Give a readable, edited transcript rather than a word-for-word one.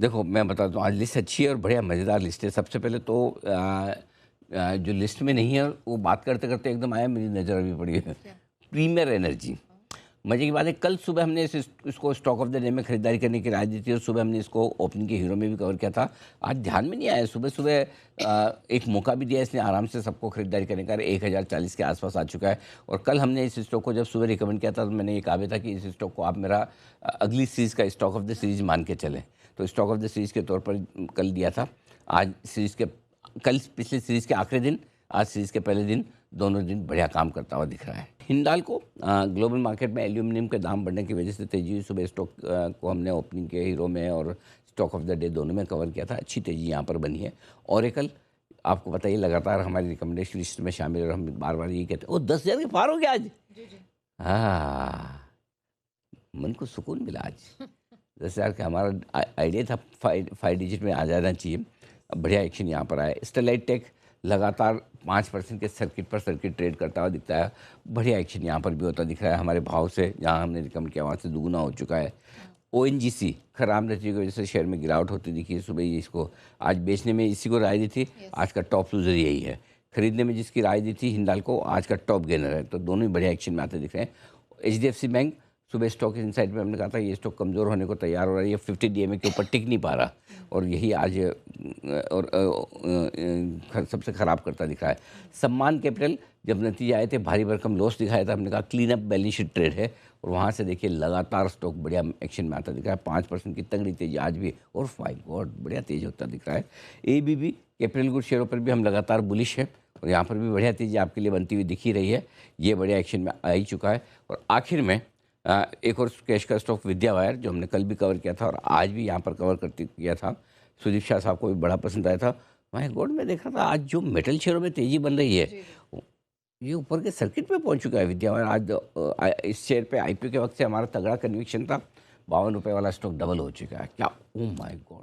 देखो मैं बताता हूँ, आज लिस्ट अच्छी है और बढ़िया मज़ेदार लिस्ट है। सबसे पहले तो जो लिस्ट में नहीं है वो बात करते-करते एकदम आया, मेरी नज़र अभी पड़ी है। क्या? Premier Energy. मज़े की बात है, कल सुबह हमने इसको स्टॉक ऑफ द डे में खरीदारी करने की राय दी थी और सुबह हमने इसको ओपनिंग के हीरो में भी कवर किया था। आज ध्यान में नहीं आया, सुबह-सुबह एक मौका भी दिया इसने आराम से सबको खरीदारी करने का। 1040 के आस-पास आ चुका है और कल हमने इस स्टॉक को जब सुबह रिकमेंड किया था तो मैंने ये कहा भी था कि इस स्टॉक को आप मेरा अगली सीरीज़ का स्टॉक ऑफ द सीरीज़ मान के चलें। तो स्टॉक ऑफ द सीरीज़ के तौर पर कल दिया था। आज सीरीज़ के कल पिछली सीरीज़ के आखिरी दिन, आज सीरीज़ के पहले दिन, दोनों दिन बढ़िया काम करता हुआ दिख रहा है। हिंडाल्को ग्लोबल मार्केट में एल्यूमिनियम के दाम बढ़ने की वजह से तेज़ी हुई। सुबह स्टॉक को हमने ओपनिंग के हीरो में और स्टॉक ऑफ द डे दोनों में कवर किया था। अच्छी तेज़ी यहाँ पर बनी है। ओरेकल, आपको पता ही, लगातार हमारी रिकमेंडेशन लिस्ट में शामिल है और हम बार-बार यही कहते हैं, वो 10,000 के पार हो गया आज। जी, जी। हाँ, मन को सुकून मिला आज। 10,000 का हमारा आइडिया था, 5 डिजिट में आ जाना चाहिए। अब बढ़िया एक्शन यहाँ पर आया है। स्टेलाइट टेक लगातार 5% के सर्किट पर सर्किट ट्रेड करता हुआ दिखता है। बढ़िया एक्शन यहाँ पर भी होता दिख रहा है। हमारे भाव से जहाँ हमने रिकमेंड किया वहाँ से दुगुना हो चुका है। ओएनजीसी खराब नतीजे की वजह से शेयर में गिरावट होती दिखी है। सुबह ही इसको आज बेचने में इसी को राय दी थी, यस। आज का टॉप लूजर यही है। खरीदने में जिसकी राय दी थी हिंडाल्को, आज का टॉप गेनर है। तो दोनों ही बढ़िया एक्शन में आते दिख रहे हैं। एचडीएफसी बैंक, सुबह स्टॉक इनसाइड में हमने कहा था ये स्टॉक कमज़ोर होने को तैयार हो रहा है, ये 50 डीएमए के ऊपर टिक नहीं पा रहा और यही आज सबसे ख़राब करता दिख रहा है। सम्मान कैपिटल, जब नतीजे आए थे भारी भरकम लॉस दिखाया था, हमने कहा clean up balance sheet trade है और वहाँ से देखिए लगातार स्टॉक बढ़िया एक्शन में आता दिख रहा है। 5% की तगड़ी तेज़ी आज भी और फाइन गॉड बढ़िया तेज़ होता दिख रहा है। एबीबी कैपिटल गुड शेयरों पर भी हम लगातार बुलिश है और यहाँ पर भी बढ़िया तेज़ी आपके लिए बनती हुई दिख ही रही है। ये बढ़िया एक्शन में आ ही चुका है। और आखिर में एक और कैश का स्टॉक विद्या वायर, जो हमने कल भी कवर किया था और आज भी यहाँ पर कवर करते किया था। सुदीप शाह साहब को भी बड़ा पसंद आया था। माय गॉड, मैं देख रहा था आज जो मेटल शेयरों में तेज़ी बन रही है, जी, जी। ये ऊपर के सर्किट पे पहुंच चुका है विद्या वायर। आज इस शेयर पे आईपीओ के वक्त से हमारा तगड़ा कन्विक्शन था। ₹52 वाला स्टॉक डबल हो चुका है क्या। Oh my God.